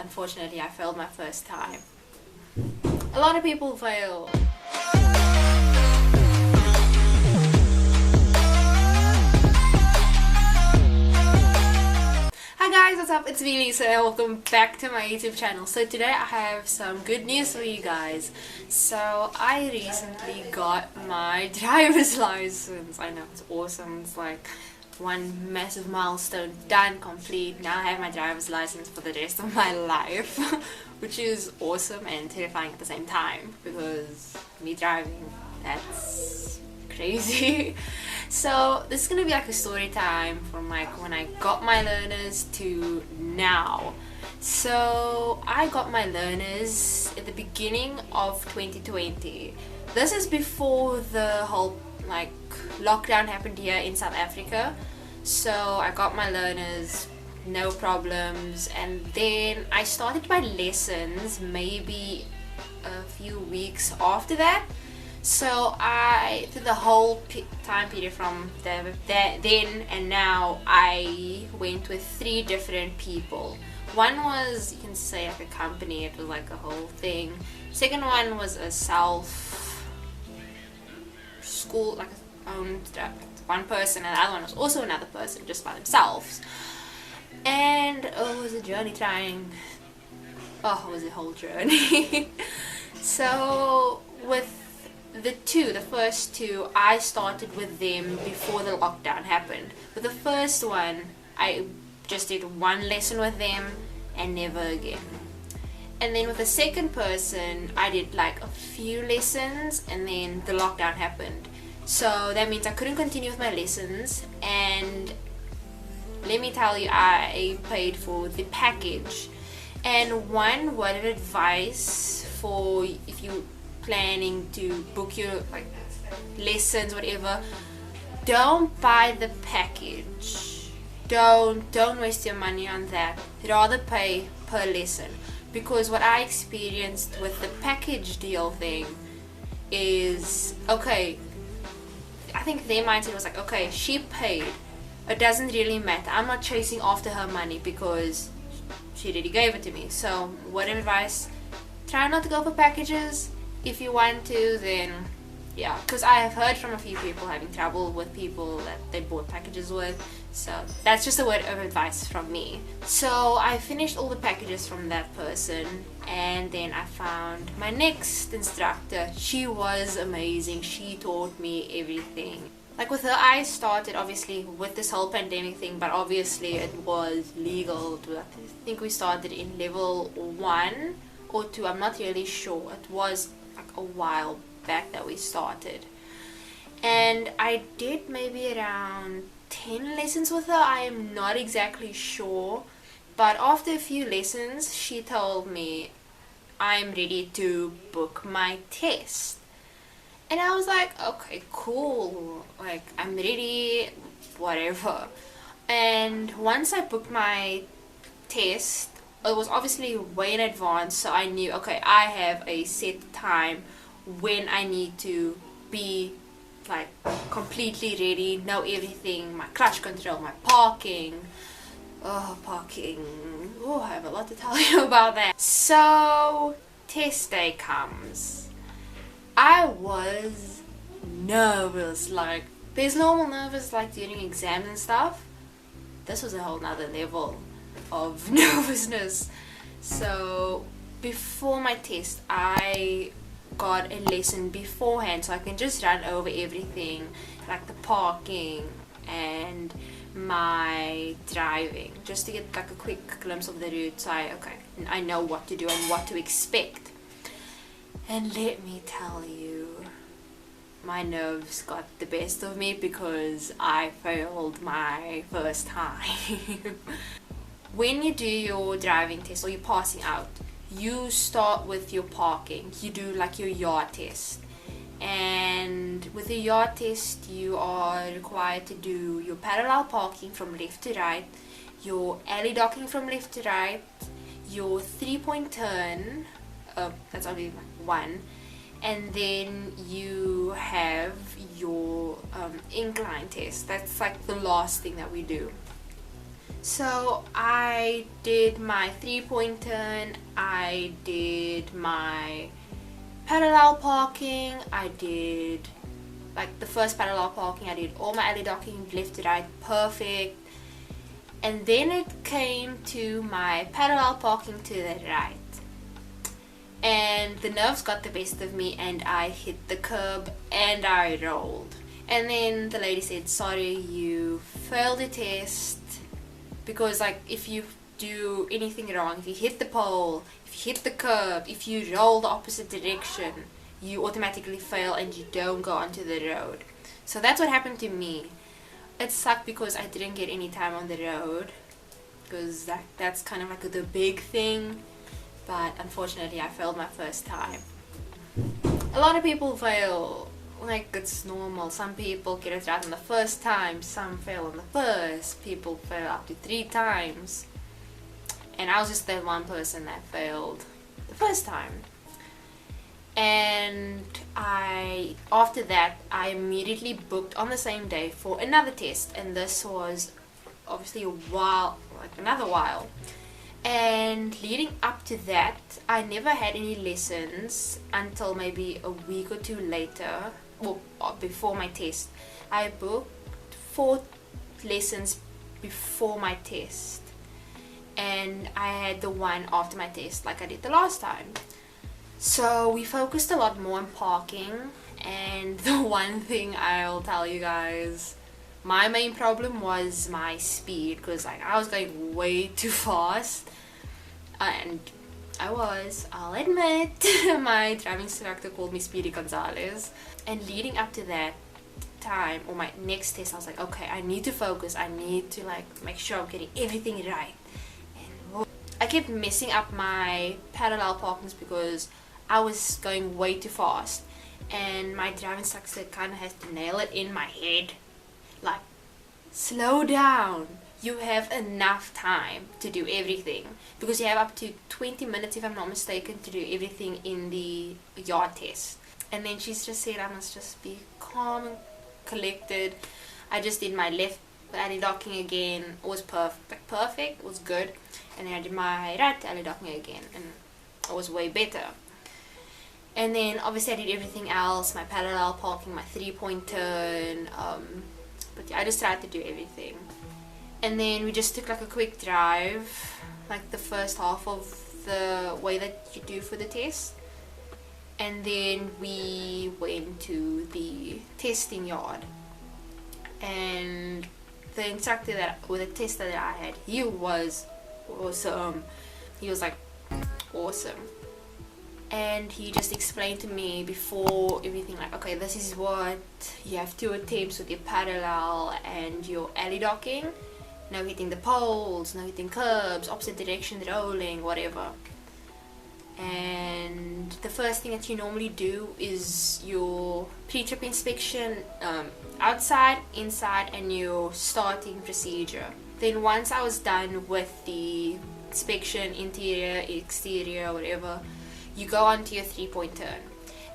unfortunately I failed my first time. A lot of people fail. Hi guys, what's up? It's me, Lisa, and welcome back to my YouTube channel. So today I have some good news for you guys. So I recently got my driver's license. I know, it's awesome. It's like one massive milestone done, complete. Now I have my driver's license for the rest of my life, which is awesome and terrifying at the same time, because me driving, that's crazy. So this is gonna be like a story time from like when I got my learners to now. So I got my learners at the beginning of 2020. This is before the whole like lockdown happened here in South Africa. So I got my learners, no problems, and then I started my lessons maybe a few weeks after that. So I, through the whole time period from then and now, I went with 3 different people. One was, you can say, like a company. It was like a whole thing. Second one was a school, like owned one person, and the other one was also another person, just by themselves. And it was a journey trying. Oh, it was a whole journey. So with the first two, I started with them before the lockdown happened. With the first one, I just did one lesson with them and never again. And then with the second person, I did like a few lessons, and then the lockdown happened. So that means I couldn't continue with my lessons, and let me tell you, I paid for the package. And one word of advice for if you planning to book your like lessons, whatever, don't buy the package. Don't waste your money on that. Rather pay per lesson, because what I experienced with the package deal thing is, okay, I think their mindset was like, okay, she paid, it doesn't really matter, I'm not chasing after her money because she already gave it to me. So word of advice, try not to go for packages. If you want to, then yeah, because I have heard from a few people having trouble with people that they bought packages with. So that's just a word of advice from me. So I finished all the packages from that person, and then I found my next instructor. She was amazing. She taught me everything. Like with her, I started obviously with this whole pandemic thing, but obviously it was legal. I think we started in level 1 or 2. I'm not really sure. It was like a while back that we started, and I did maybe around 10 lessons with her. I am not exactly sure, but after a few lessons she told me I'm ready to book my test, and I was like, okay, cool, like I'm ready, whatever. And once I booked my test, it was obviously way in advance, so I knew, okay, I have a set time when I need to be like completely ready, know everything, my clutch control, my parking. Oh, I have a lot to tell you about that. So test day comes. I was nervous. Like, there's normal nervous like during exams and stuff. This was a whole nother level of nervousness. So before my test, I got a lesson beforehand so I can just run over everything, like the parking and my driving, just to get like a quick glimpse of the route, so I know what to do and what to expect. And let me tell you, my nerves got the best of me because I failed my first time. When you do your driving test or you're passing out, you start with your parking. You do like your yard test, and with the yard test you are required to do your parallel parking from left to right, your alley docking from left to right, your 3-point turn, that's only one, and then you have your incline test. That's like the last thing that we do. So I did my 3-point turn, I did my parallel parking, I did like the first parallel parking, I did all my alley docking left to right perfect, and then it came to my parallel parking to the right, and the nerves got the best of me and I hit the curb and I rolled. And then the lady said, sorry, you failed the test, because like if you do anything wrong, if you hit the pole, if you hit the curb, if you roll the opposite direction, you automatically fail and you don't go onto the road. So that's what happened to me. It sucked because I didn't get any time on the road, because that's kind of like the big thing, but unfortunately I failed my first time. A lot of people fail, like it's normal. Some people get it right on the first time, some fail on the first, people fail up to 3 times, and I was just that one person that failed the first time. And after that I immediately booked on the same day for another test, and this was obviously another while. And leading up to that, I never had any lessons until maybe a week or 2 later, or before my test. I booked 4 lessons before my test, and I had the one after my test like I did the last time. So we focused a lot more on parking, and the one thing I'll tell you guys, my main problem was my speed, because like I was going way too fast, and I'll admit, my driving instructor called me Speedy Gonzalez. And leading up to that time, or my next test, I was like, okay, I need to focus, I need to like make sure I'm getting everything right. And I kept messing up my parallel parkings because I was going way too fast, and my driving instructor kind of has to nail it in my head, like, slow down, you have enough time to do everything, because you have up to 20 minutes, if I'm not mistaken, to do everything in the yard test. And then she's just said I must just be calm and collected. I just did my left alley docking again, it was perfect, it was good. And then I did my right alley docking again, and it was way better. And then obviously I did everything else, my parallel parking, my 3-point turn, but yeah, I just tried to do everything. And then we just took like a quick drive, like the first half of the way that you do for the test. And then we went to the testing yard, and the instructor the tester that I had, he was awesome. He was like awesome. And he just explained to me before everything, like, okay, this is what you have 2 attempts with your parallel and your alley docking, no hitting the poles, no hitting curbs, opposite direction rolling, whatever. And the first thing that you normally do is your pre-trip inspection, outside, inside, and your starting procedure. Then once I was done with the inspection, interior, exterior, whatever, you go on to your 3-point turn.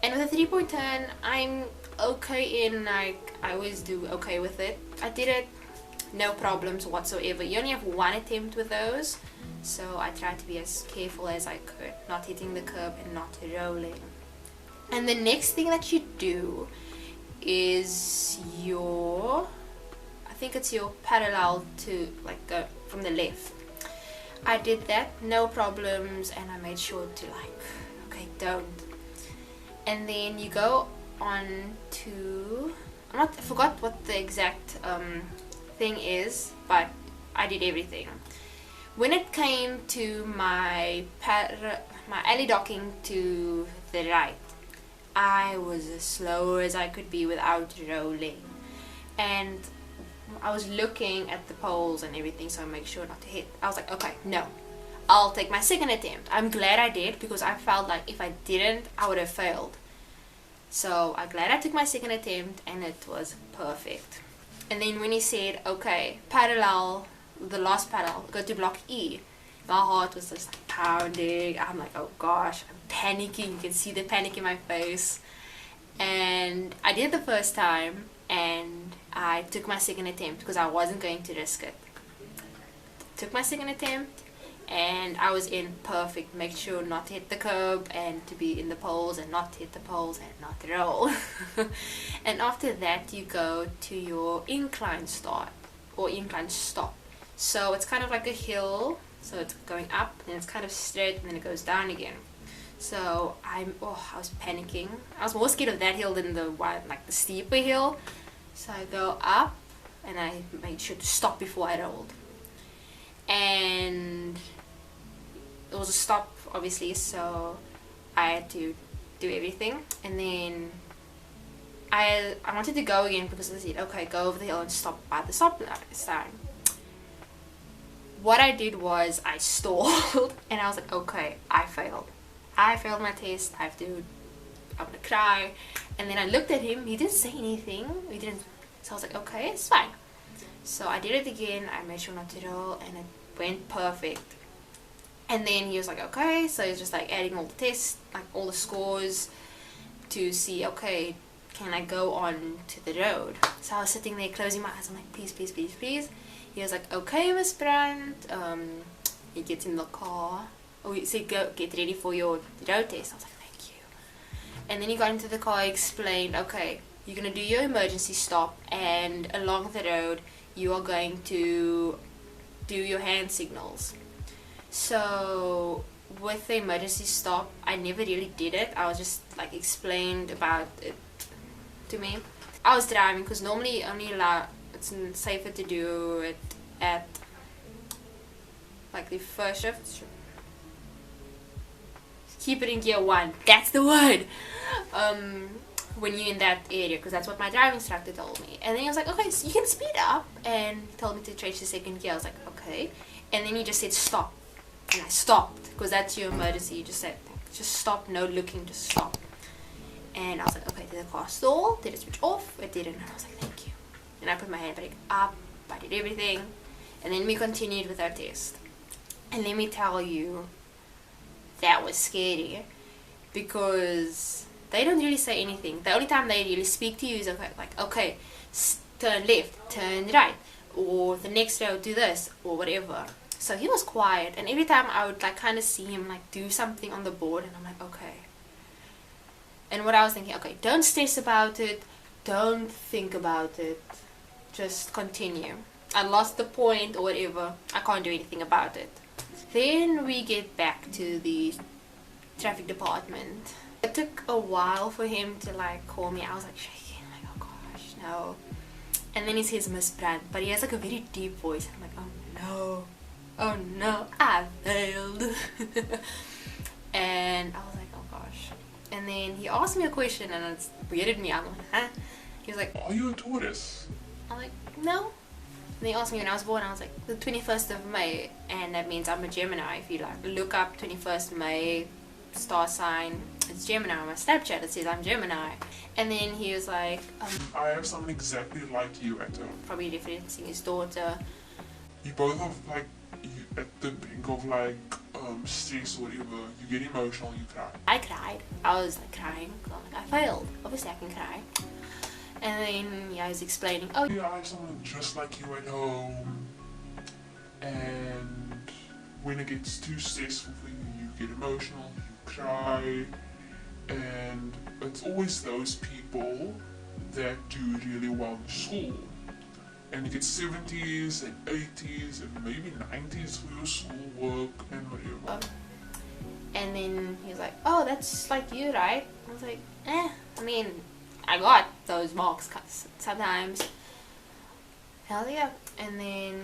And with a 3-point turn, I'm okay in, like, I always do okay with it. I did it, no problems whatsoever. You only have 1 attempt with those, so I tried to be as careful as I could, not hitting the curb and not rolling. And the next thing that you do is I think it's your parallel to, like, go from the left. I did that, no problems, and I made sure to, like, okay, don't. And then you go on to, I forgot what the exact thing is, but I did everything. When it came to my alley docking to the right, I was as slow as I could be without rolling, and I was looking at the poles and everything, so I make sure not to hit. I was like, okay, no, I'll take my second attempt. I'm glad I did, because I felt like if I didn't, I would have failed. So I'm glad I took my second attempt, and it was perfect. And then when he said, okay, parallel, the last parallel, go to block E, my heart was just pounding. I'm like, oh gosh, I'm panicking. You can see the panic in my face. And I did it the first time, and I took my second attempt because I wasn't going to risk it. took my second attempt, and I was in perfect. Make sure not to hit the curb and to be in the poles and not to hit the poles and not to roll. And after that you go to your incline start or incline stop. So it's kind of like a hill, so it's going up and it's kind of straight and then it goes down again. So I was panicking. I was more scared of that hill than the one, like the steeper hill. So I go up and I made sure to stop before I rolled. And it was a stop, obviously, so I had to do everything. And then I wanted to go again because they said, okay, go over the hill and stop by the stop sign. What I did was I stalled and I was like, okay, I failed my test. I'm gonna cry. And then I looked at him, he didn't say anything, so I was like, okay, it's fine. So I did it again, I made sure not to roll, and it went perfect. And then he was like, okay, so he's just like adding all the tests, like all the scores to see, okay, can I go on to the road? So I was sitting there closing my eyes, I'm like, please, please, please, please. He was like, okay, Miss Brandt. He gets in the car. Oh, he said, go get ready for your road test. I was like, thank you. And then he got into the car, he explained, okay, you're going to do your emergency stop, and along the road you are going to do your hand signals. So with the emergency stop, I never really did it. I was just like explained about it to me. I was driving because normally only it's safer to do it at like the first shift. Keep it in gear 1. That's the word. When you're in that area, because that's what my driving instructor told me. And then he was like, okay, so you can speed up, and he told me to change to second gear. I was like, okay. And then he just said stop, and I stopped because that's your emergency. You just said just stop, no looking, just stop. And I was like, okay, did the car stall? Did it switch off? It didn't. And I was like, thank you. And I put my handbrake up, I did everything, and then we continued with our test. And let me tell you, that was scary because they don't really say anything. The only time they really speak to you is okay, turn left, turn right, or the next road do this, or whatever. So he was quiet, and every time I would like kind of see him like do something on the board, and I'm like, okay. And what I was thinking, okay, don't stress about it, don't think about it, just continue. I lost the point or whatever, I can't do anything about it. Then we get back to the traffic department. It took a while for him to like call me. I was like shaking, like, oh gosh, no. And then he says Miss Brandt, but he has like a very deep voice. I'm like, oh no, I failed. And I was like, oh gosh. And then he asked me a question and it weirded me out. I'm like, huh? He was like, are you a Taurus? I'm like, no. And he asked me when I was born. I was like, the 21st of May, and that means I'm a Gemini. If you like look up 21st May star sign, it's Gemini. On my Snapchat it says I'm Gemini. And then he was like, I have someone exactly like you at home. probably referencing his daughter. You both have like, you at the brink of like stress or whatever, you get emotional, you cry. I cried. I was like crying. I'm like, I failed. Obviously I can cry. And then yeah, I was explaining, oh yeah, I have someone just like you at home, and when it gets too stressful for you, you get emotional, you cry, and it's always those people that do really well in school, and you get 70s and 80s and maybe 90s for your schoolwork and whatever. And then he was like, oh, that's like you, right? I was like, I mean, I got those marks sometimes. Hell yeah. And then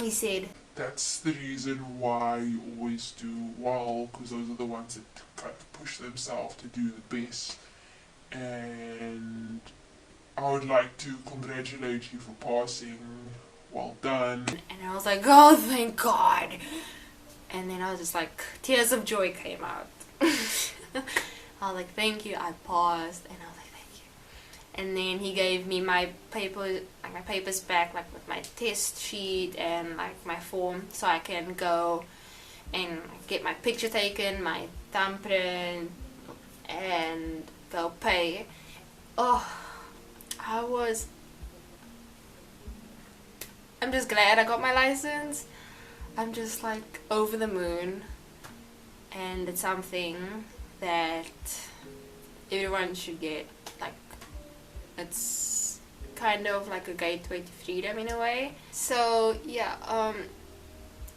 he said, that's the reason why you always do well, because those are the ones that kind of push themselves to do the best. And I would like to congratulate you for passing. Well done. And I was like, oh, thank God. And then I was just like, tears of joy came out. I was like, thank you, I paused. And I was like, thank you. And then he gave me my paper, like my papers back, like with my test sheet and like my form, so I can go and get my picture taken, my thumbprint, and go pay. Oh, I'm just glad I got my license. I'm just like over the moon, and it's something that everyone should get. Like, it's kind of like a gateway to freedom in a way. So yeah, and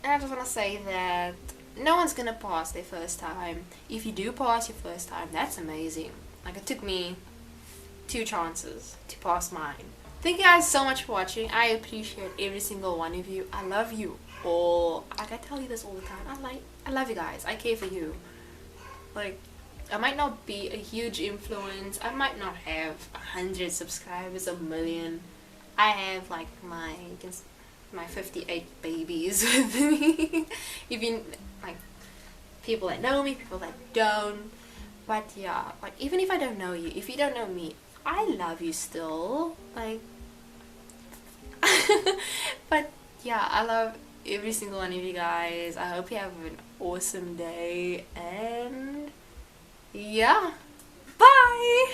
I just want to say that no one's gonna pass their first time. If you do pass your first time, that's amazing. Like, it took me 2 chances to pass mine. Thank you guys so much for watching. I appreciate every single one of you. I love you all. Like, I tell you this all the time. I love you guys. I care for you. Like, I might not be a huge influence. I might not have 100 subscribers, 1,000,000. I have like my 58 babies with me. Even like people that know me, people that don't. But yeah, like, even if I don't know you, if you don't know me, I love you still. Like, but yeah, I love every single one of you guys. I hope you have an awesome day, and yeah, bye.